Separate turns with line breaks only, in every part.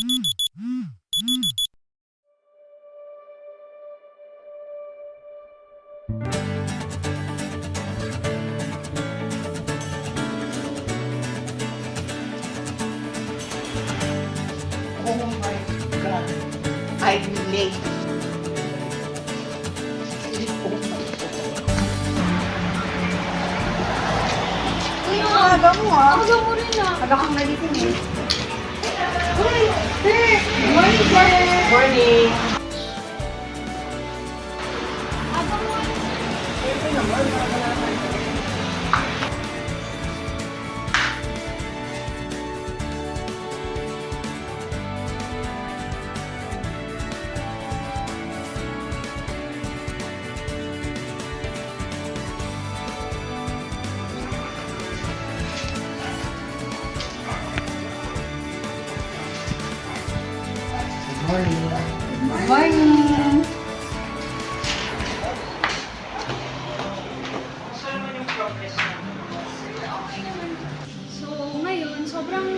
Oh my God. I'm late. Oh my God. Uy, ang aga mo ah.
Aga mo rin ah.
Aga kang nagising eh. Uy, hey! Morning, sir! Morning!
Aga mo rin.
Siyempre naman, nakakalaman. Morning.
Good morning. So, ngayon, sobrang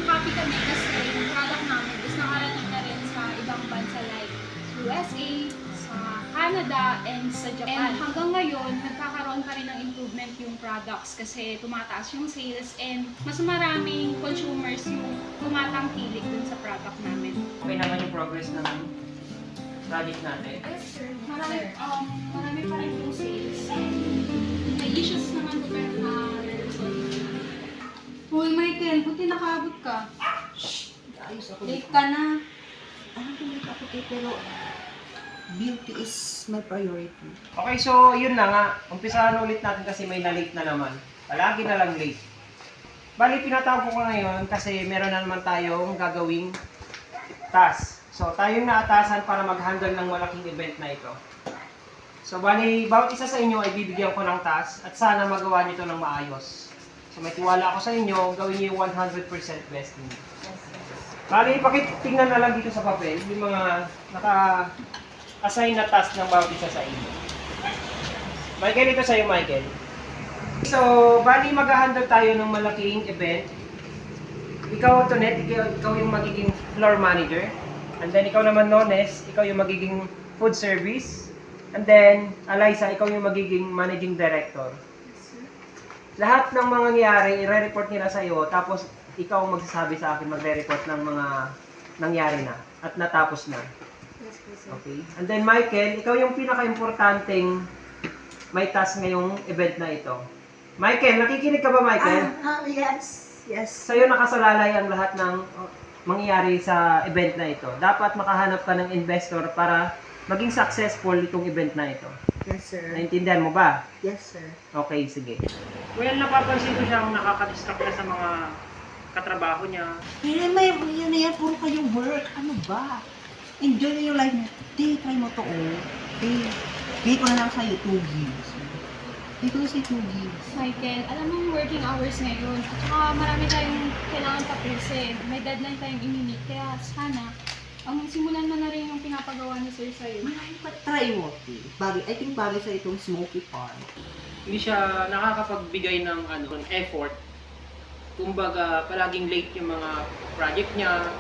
happy kami kasi yung product namin is nakarating na rin sa ibang bansa like USA, sa Canada, and sa Japan. And hanggang ngayon, nagkakaroon pa rin ng improvement yung products kasi tumataas yung sales and mas maraming consumers yung tumatangkilik dun sa product namin.
Okay naman yung progress ng project natin.
Marami pa rin yung sales. May issues naman ko pero na-resolve. Uy, Michael, buti nakaabot ka.
Ayos ako.
Late ka na.
Late ako eh, pero beauty is my priority.
Okay, so yun na nga. Umpisahan ulit natin kasi may na-late na naman. Palagi na lang late. Bali, pinatawag ko ngayon kasi meron na naman tayong gagawing task. So, tayong naatasan para mag-handle ng malaking event na ito. So, bali, bawat isa sa inyo ay bibigyan ko ng task at sana magawa nyo ito ng maayos. So, may tiwala ako sa inyo, gawin nyo yung 100% best niyo. Bali, pakitingnan na lang dito sa papel yung mga naka-assign na task ng bawat isa sa inyo. Michael, ito sa'yo, Michael. So, bali, mag-handle tayo ng malaking event. Ikaw, Tonet, ikaw yung magiging floor manager. And then, ikaw naman, Nones, ikaw yung magiging food service. And then, Eliza, ikaw yung magiging managing director. Lahat ng mga nangyari, i-report nila sa'yo. Tapos, ikaw ang magsasabi sa akin, magre-report ng mga nangyari na. At natapos na. Okay? And then, Michael, ikaw yung pinaka-importanting may task ngayong event na ito. Michael, nakikinig ka ba, Michael?
Yes. Yes.
Sa'yo nakasalalay ang lahat ng mangyayari sa event na ito. Dapat makahanap ka ng investor para maging successful itong event na ito.
Yes, sir.
Naintindihan mo ba?
Yes, sir.
Okay, sige. Well, napapansin ko siyang nakaka-distract na sa mga katrabaho niya.
May yan na yan, puro kayong work. Ano ba? Enjoy na yung life niya. Di, try mo to, oh. Di ko na lang sa'yo 2 gigs. Di ko na sa'yo 2 gigs.
Michael, alam mo yung working hours ngayon. At saka marami tayong kailangan tapusin. May deadline tayong i-meet. Kaya sana, ang simulan mo na rin yung pinapagawa ni Sir sa'yo.
Marami pa, try mo, T. I think bagay sa itong smoky part.
Hindi siya nakakapagbigay ng effort. Kumbaga, palaging late yung mga project niya.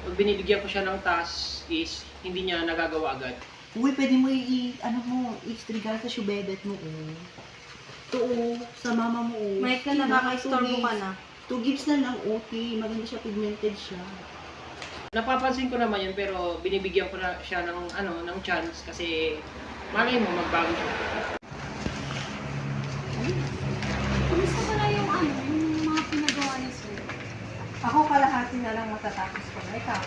Pag binibigyan ko siya ng task is hindi niya nagagawa agad.
Uy, pwede mo i-strigal sa syubedet mo, oh. Ito, oh, sa mama mo, oh.
Michael, nakaka-istorbo ka na.
2 gigs na lang, okay. Maganda siya, pigmented siya.
Napapansin ko naman yun pero binibigyan ko na siya ng chance kasi malay mo magbago siya.
Kumusta pala yung yung mga pinagawa ni Sir?
Ako kalahati na lang matatapos ko na. Ikaw?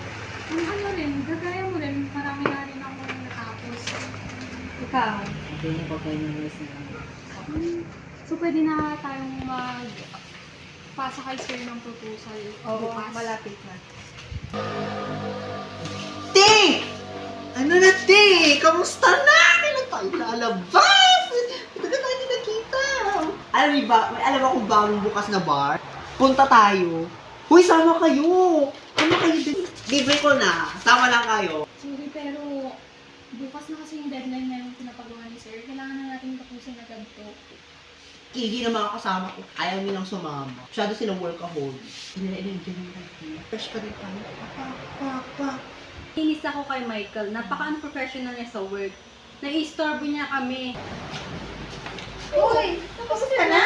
Gagaya mo rin, marami na rin ako natapos.
Ikaw?
Okay, napagay ng rice na lang.
So, pwede na tayong pasa kay Sir ng proposal
Oo,
bukas.
malapit na.
Te! Ano na, Te? Kamusta na? Kailan tayo lalabas? Tagal tayo hindi nakita. Alam mo kung bagong bukas na bar? Punta tayo. Huy, sama kayo. Sama kayo din. Libre ko na. Sama lang kayo.
Sorry, pero bukas na kasi yung deadline na yung pinapagawa ni Sir. Kailangan na natin tapusin agad to.
Kiki na mga kasama ko. Ayaw nilang sumama. Masyado silang workaholic. Hindi na ilang dyan yung life. Fresh pa rin tayo.
naiinis ako kay Michael. Napaka-unprofessional niya sa work. Nai-istorbo niya kami. Uy! Tapos ka na?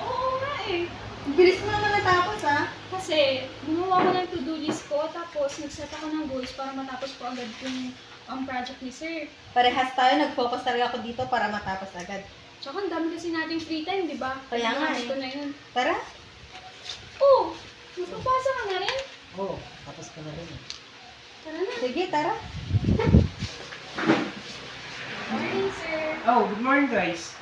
Oo nga eh.
Ang bilis mo naman natapos ah.
Kasi, gumawa ko ng to-do list ko, tapos nag-set ako ng goals para matapos ko agad yung project ni Sir.
Parehas tayo, nag-focus talaga ako dito para matapos agad.
Tsaka ang dami kasi nating free time, di ba?
Kaya nga
Kailangan
eh.
ko na yun.
Tara!
Oh! Magpapasa ka na rin?
Oo, tapos ka na rin.
Tara na.
Sige, tara.
Morning, Sir.
Oh, good morning guys.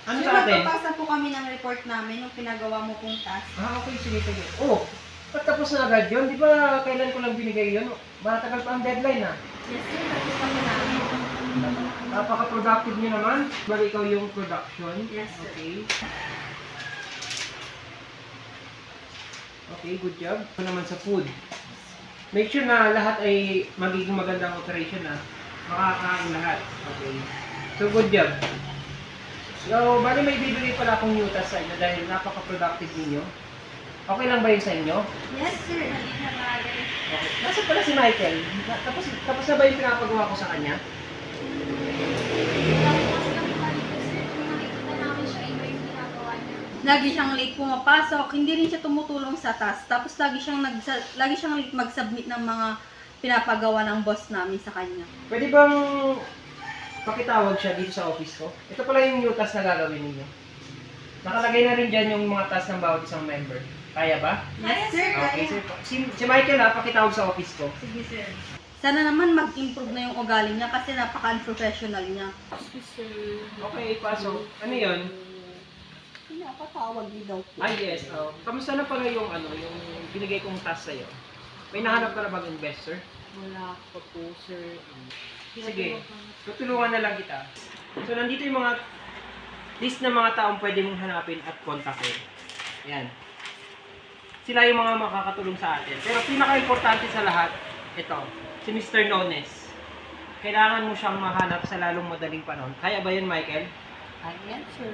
Ano
Sir,
sa atin?
magpapasa po kami ng report namin yung pinagawa mo pong task.
Okay, sige. Oh, tapos na agad yun? Di ba kailan ko lang binigay yun? Matagal pa ang deadline ah.
Yes sir, tapos na po namin.
Napaka-productive nyo naman. Bali ikaw yung production.
Yes, sir.
Okay. Okay, good job. Ito naman sa food. Make sure na lahat ay magiging magandang operation ah. Makakain lahat. Okay. So, good job. So, bali may bibigay pala akong new task sa inyo dahil napaka-productive ninyo. Okay lang ba yun sa inyo?
Yes sir.
Okay. Nasa pala si Michael? Tapos na ba yung pinapagawa ko sa kanya?
Tapos kami tayo, Sir. Kung nakikita namin siya, iba yung ginagawa niya.
Lagi siyang late pumapasok, hindi rin siya tumutulong sa task. Tapos lagi siyang late mag-submit ng mga pinapagawa ng boss namin sa kanya.
Pwede bang pakitawag siya dito sa office ko? Ito pala yung new task na gagawin ninyo. Nakalagay na rin dyan yung mga task ng bawat isang member. Kaya ba?
Yes sir,
Okay, si Michael ha, pakitawag sa office ko.
Sige sir. Sana naman mag-improve na yung ugali niya kasi napaka-unprofessional niya.
Okay, pasok. Ano yun?
Pinapatawag din daw po.
Yes. Kamusta na pala yung yung binigay kong task sa'yo? May nahanap ka na bang investor?
Wala pa po, sir.
Sige, tutulungan na lang kita. So, nandito yung mga list ng mga taong pwede mong hanapin at kontakin. Yan. Sila yung mga makakatulong sa atin. Pero pinaka-importante sa lahat, ito, si Mr. Nones. Kailangan mo siyang mahanap sa lalong madaling panahon. Kaya ba yun, Michael?
Ayan, sir.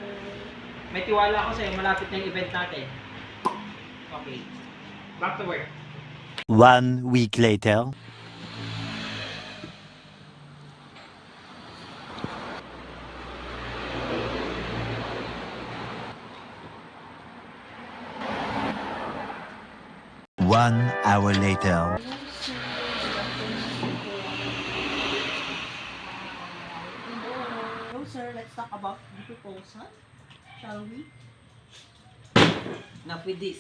May tiwala ako sa'yo, malapit na yung event natin. Okay. Back to work.
1 week later. One hour later.
So, sir, let's talk about the proposal. Shall we?
Enough with this.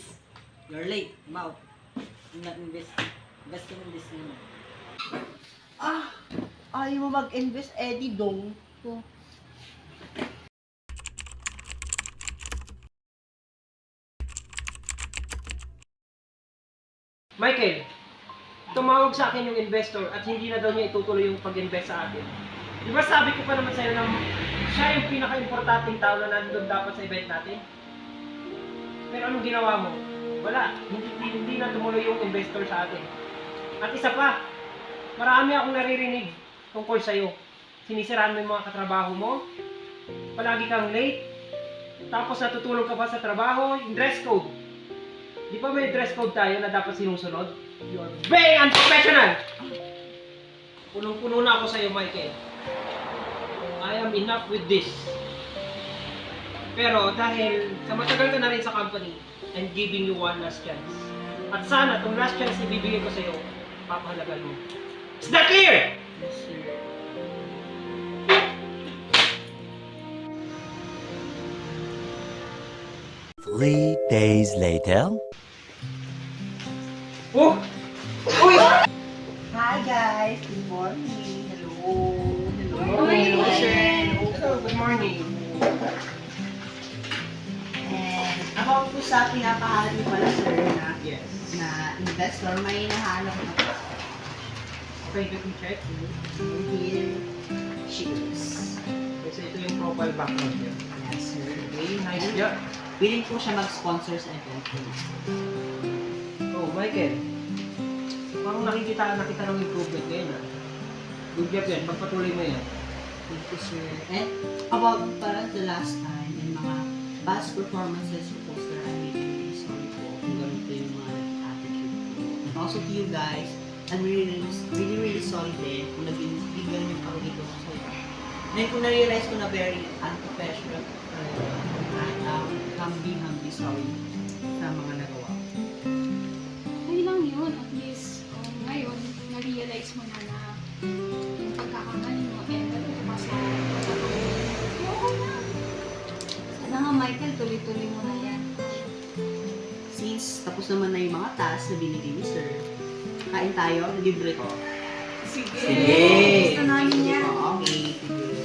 You're late, Mouth. I'm not investing in this anymore.
Ayaw mo mag-invest, Eddie, dong.
Michael, tumawag sa akin yung investor at hindi na daw niya itutuloy yung pag-invest sa akin. Di ba sabi ko pa naman sa'yo na siya yung pinaka-importanting tao na nandun dapat sa event natin? Pero anong ginawa mo? Wala. Hindi na tumuloy yung investor sa atin. At isa pa, marami akong naririnig tungkol sa'yo. Sinisiraan mo yung mga katrabaho mo. Palagi kang late. Tapos natutulog ka pa sa trabaho. Yung dress code. Di ba may dress code tayo na dapat sinusunod? You're very unprofessional! Punong-puno na ako sa'yo, Michael. I am enough with this. Pero dahil sa matagal ka na rin sa company, I'm giving you one last chance. At sana, itong last chance ibibigay ko sa'yo, papahalagan mo. Is that clear?
Yes, sir.
Three days later.
Oh! Uy!
Hi, guys. Good morning. Hello. Hello.
Morning,
Hello, sir.
Hello, good morning.
And about po sa pinapahali pala, sir,
Yes.
na investor, may nahanap na po.
Okay, let me check.
Here she is.
Kasi ito yung profile background niya.
Yes, sir.
Okay, nice job.
Willing po siya mag-sponsor sa event.
Oh, Michael. Parang nakita ng improvement ngayon ah. Good job yan. Pagpatuloy mo yan.
Thank you, sir. And about parang the last time and mga past performances or poster, I'm really sorry po kung ganun po yung mga attitude ko. And also to you guys, I'm really sorry din kung naging ganun yung pagkito ko sa'yo. Ngayon kung na-realize ko na very unprofessional, humbly sorry sa mga nagawa ko.
Okay lang yun. At least, ngayon, na-realize mo na yung pagkakamali mo and natuto ka sa pagkakamali. Okay na.
Sana nga, Michael, tuloy-tuloy mo na yan.
Since tapos naman na yung mga tasks na binigay ni Sir, kain tayo, libre ko.
Sige.
Sige!
Gusto namin yan.
Okay, sige.